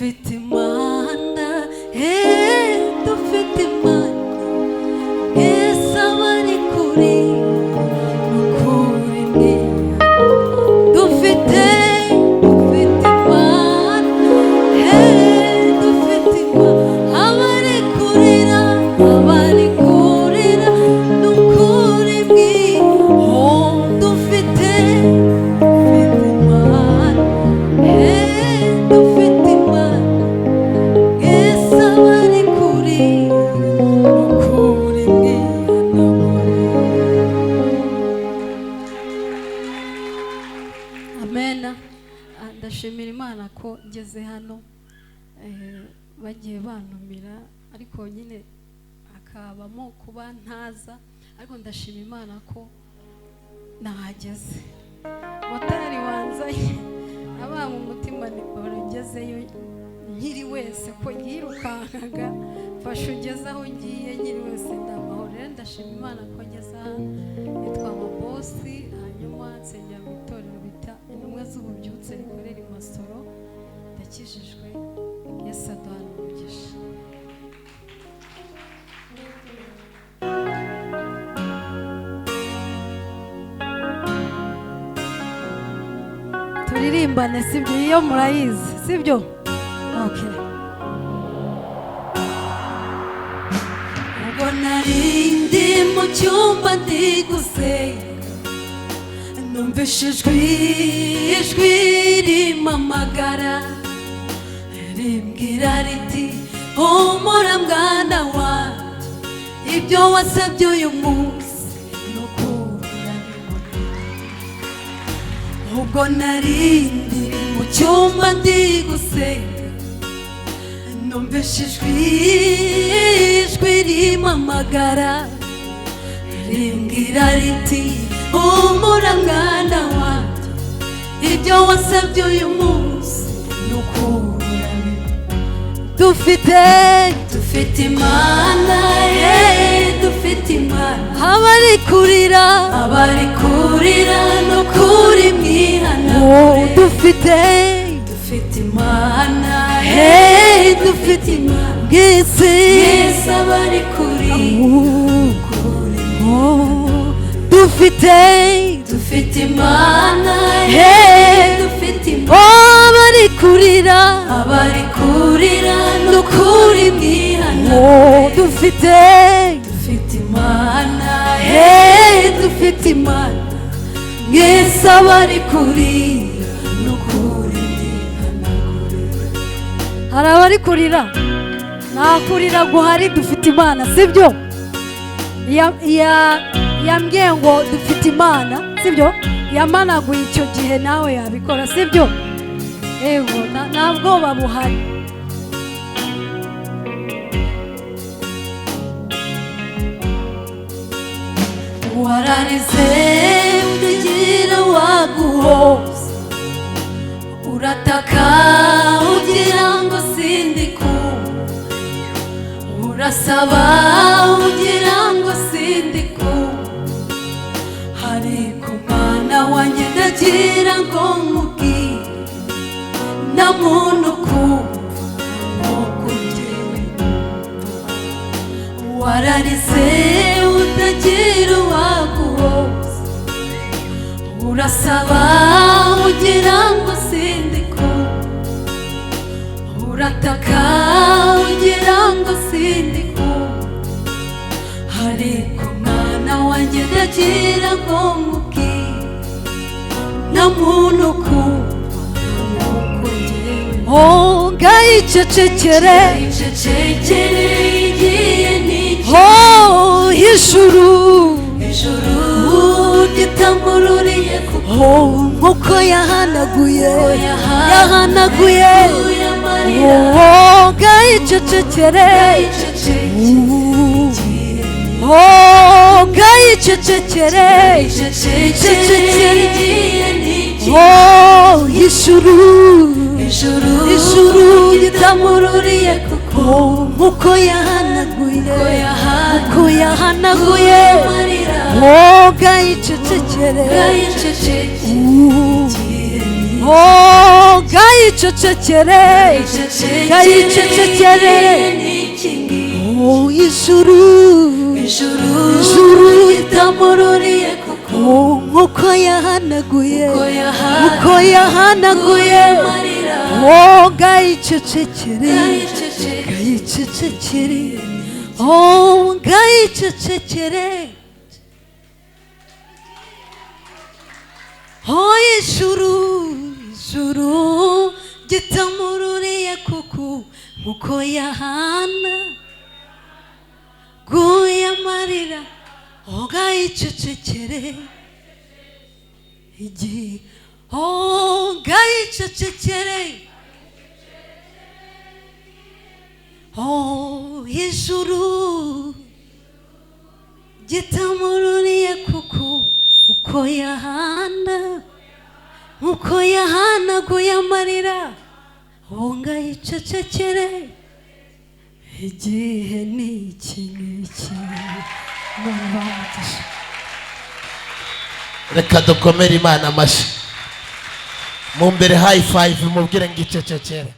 dufite imana dufite imana Yesu abari kuri ukuri ni dufite imana dufite imana abari kurira n'ukuri mwi dufite imana dufite imana Yesu abari kuri ukuri mwi Amen. Ndashimira Imana ko ngeze hano bagiye bantumira ariko nyine akabamo kuba ntaza ariko ndashima Imana ko nahageze motari wanzaye aba mu mutima barangezeyo nkiri wese ko yirukankaga fasha ugeze aho ngiye nkiri wese ndamahoro rero ndashima Imana ko ngeze hano yitwa Mabosi hanyuma nsengera mu itorero bita intumwa z'ububyutse rikorera i Masoro ndakijijwe Yesu aduhana umugisha turirimbane sibyo iyo murayizi sibyo okay ubwo narindi mu cyumba ndi gusenga numvise ijwi rimpamagara rimbwira riti humura mwana wanjye ibyo wasabye uyu munsi nukura ubwo narindi mu cyumba ndi gusenga numvise ijwi rimpamagara rimbwira riti humura mwana wanjye ibyo wasabye uyu munsi nukura dufite imana dufite imana abari kurira n'ukuri mwihanagure dufite imana dufite imana Yesu abari kurira dufite imana dufite imana abari kurira n'ukuri mwihanagure dufite imana dufite imana Yesu abari kurira n'ukuri mwihanagure hari abari kurira nta kurira guhari dufite imana sibyo yambwiye ngo dufite imana sibyo yamanaguye icyo gihe nawe yabikora sibyo yego nta bwoba buhari wararize udagira waguhoza urataka ugira ngo sindikumva urasaba ugira ngo sindikumva ariko mwana wanjye ndagira ngo nkubwire nta muntu ukumva nk'uko njyewe wararize utagira uwaguhoza urasaba ugira ngo sindikumva urataka ugira ngo sindikumva ariko mwana wanjye ndagira ngo nkubwire nta muntu ukumva nk'uko njyewe ngayicecekere igiye n'iki ijuru gitamururiye nk'uko yahanaguye ngayicecekere ngayicecekere ijuru gitamururiye nk'uko yahanaguye ngayicecekere oh gayicecekere gayicecekere oh ijuru ritamururiye koko nkuko yahanaguye oh gayicecekere oh gayicecekere oh ijuru gitamururiye kuko nkuko yahanaguye amarira oh gayicecekere oh gayicecekere oh ijuru gitamururiye kuko uko yahanaguye amarira oh gayicecekere igihe ni iki reka dukomere Imana amashyi mu mbere high five mubwire ngo icecekere